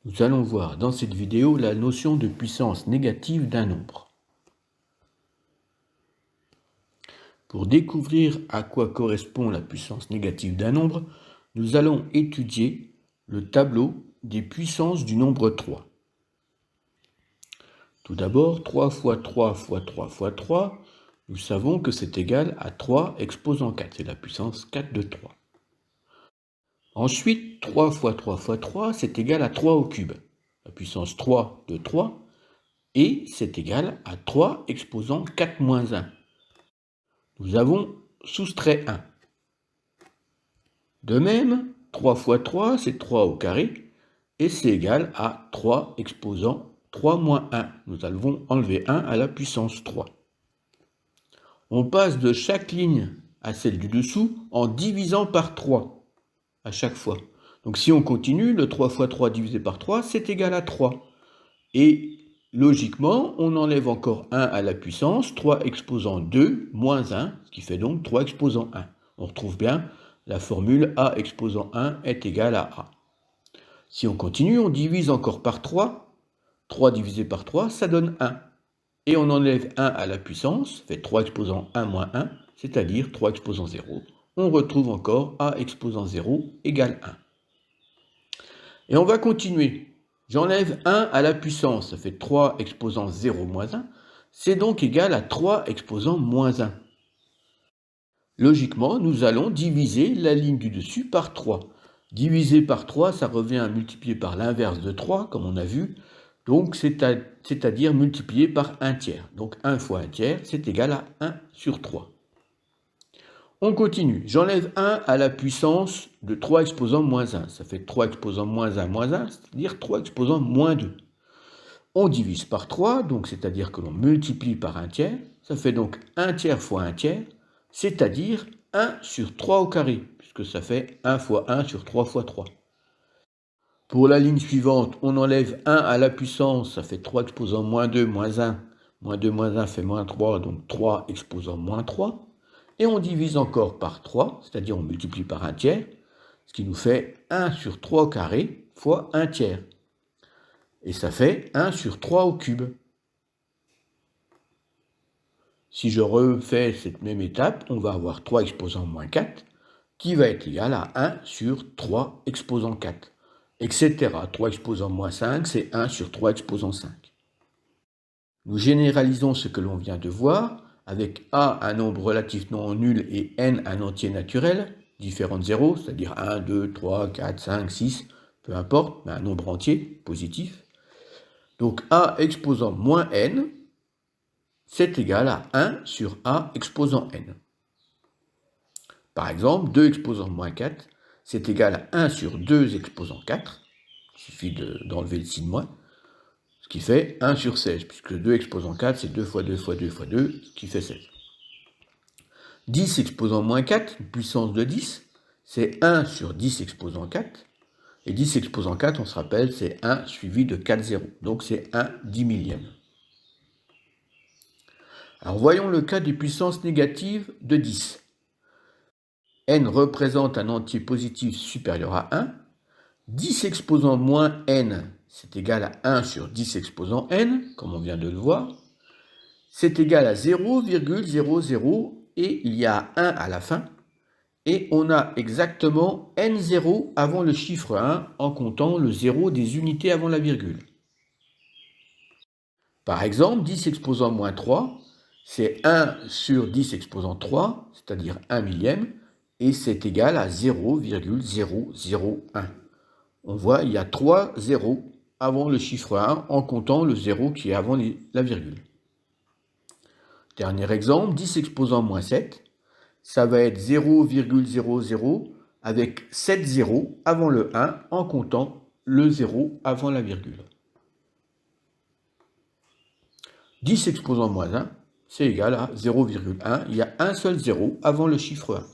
Nous allons voir dans cette vidéo la notion de puissance négative d'un nombre. Pour découvrir à quoi correspond la puissance négative d'un nombre, nous allons étudier le tableau des puissances du nombre 3. Tout d'abord, 3 fois 3 fois 3 fois 3, nous savons que c'est égal à 3 exposant 4, c'est la puissance 4 de 3. Ensuite, 3 fois 3 fois 3, c'est égal à 3 au cube, la puissance 3 de 3, et c'est égal à 3 exposant 4 moins 1. Nous avons soustrait 1. De même, 3 fois 3, c'est 3 au carré, et c'est égal à 3 exposant 3 moins 1. Nous allons enlever 1 à la puissance 3. On passe de chaque ligne à celle du dessous en divisant par 3 à chaque fois. Donc si on continue, le 3 fois 3 divisé par 3, c'est égal à 3. Et logiquement, on enlève encore 1 à la puissance, 3 exposant 2 moins 1, ce qui fait donc 3 exposant 1. On retrouve bien la formule A exposant 1 est égal à A. Si on continue, on divise encore par 3. 3 divisé par 3, ça donne 1. Et on enlève 1 à la puissance, fait 3 exposant 1 moins 1, c'est-à-dire 3 exposant 0. On retrouve encore A exposant 0 égale 1. Et on va continuer. J'enlève 1 à la puissance, ça fait 3 exposant 0 moins 1, c'est donc égal à 3 exposant moins 1. Logiquement, nous allons diviser la ligne du dessus par 3. Diviser par 3, ça revient à multiplier par l'inverse de 3, comme on a vu, donc c'est-à-dire multiplier par 1 tiers. Donc 1 fois 1 tiers, c'est égal à 1 sur 3. On continue. J'enlève 1 à la puissance de 3 exposant moins 1. Ça fait 3 exposant moins 1, c'est-à-dire 3 exposant moins 2. On divise par 3, donc c'est-à-dire que l'on multiplie par 1 tiers. Ça fait donc 1 tiers fois 1 tiers, c'est-à-dire 1 sur 3 au carré, puisque ça fait 1 fois 1 sur 3 fois 3. Pour la ligne suivante, on enlève 1 à la puissance, ça fait 3 exposant moins 2, moins 1. Moins 2, moins 1 fait moins 3, donc 3 exposant moins 3. Et on divise encore par 3, c'est-à-dire on multiplie par 1 tiers, ce qui nous fait 1 sur 3 au carré fois 1 tiers. Et ça fait 1 sur 3 au cube. Si je refais cette même étape, on va avoir 3 exposant moins 4, qui va être égal à 1 sur 3 exposant 4. Etc. 3 exposant moins 5, c'est 1 sur 3 exposant 5. Nous généralisons ce que l'on vient de voir, avec A un nombre relatif non nul et N un entier naturel, différent de 0, c'est-à-dire 1, 2, 3, 4, 5, 6, peu importe, mais un nombre entier, positif. Donc A exposant moins N, c'est égal à 1 sur A exposant N. Par exemple, 2 exposant moins 4, c'est égal à 1 sur 2 exposant 4, il suffit d'enlever le signe moins, ce qui fait 1 sur 16, puisque 2 exposant 4, c'est 2 fois 2 fois 2 fois 2, ce qui fait 16. 10 exposant moins 4, une puissance de 10, c'est 1 sur 10 exposant 4, et 10 exposant 4, on se rappelle, c'est 1 suivi de 4 zéros, donc c'est 1 dix millième. Alors voyons le cas des puissances négatives de 10. N représente un entier positif supérieur à 1. 10 exposant moins n, c'est égal à 1 sur 10 exposant n, comme on vient de le voir. C'est égal à 0,00 et il y a 1 à la fin. Et on a exactement n0 avant le chiffre 1 en comptant le 0 des unités avant la virgule. Par exemple, 10 exposant moins 3, c'est 1 sur 10 exposant 3, c'est-à-dire 1 millième, et c'est égal à 0,001. On voit, il y a 3 zéros avant le chiffre 1 en comptant le 0 qui est avant la virgule. Dernier exemple, 10 exposant moins 7, ça va être 0,00 avec 7 zéros avant le 1 en comptant le 0 avant la virgule. 10 exposant moins 1, c'est égal à 0,1, il y a un seul 0 avant le chiffre 1.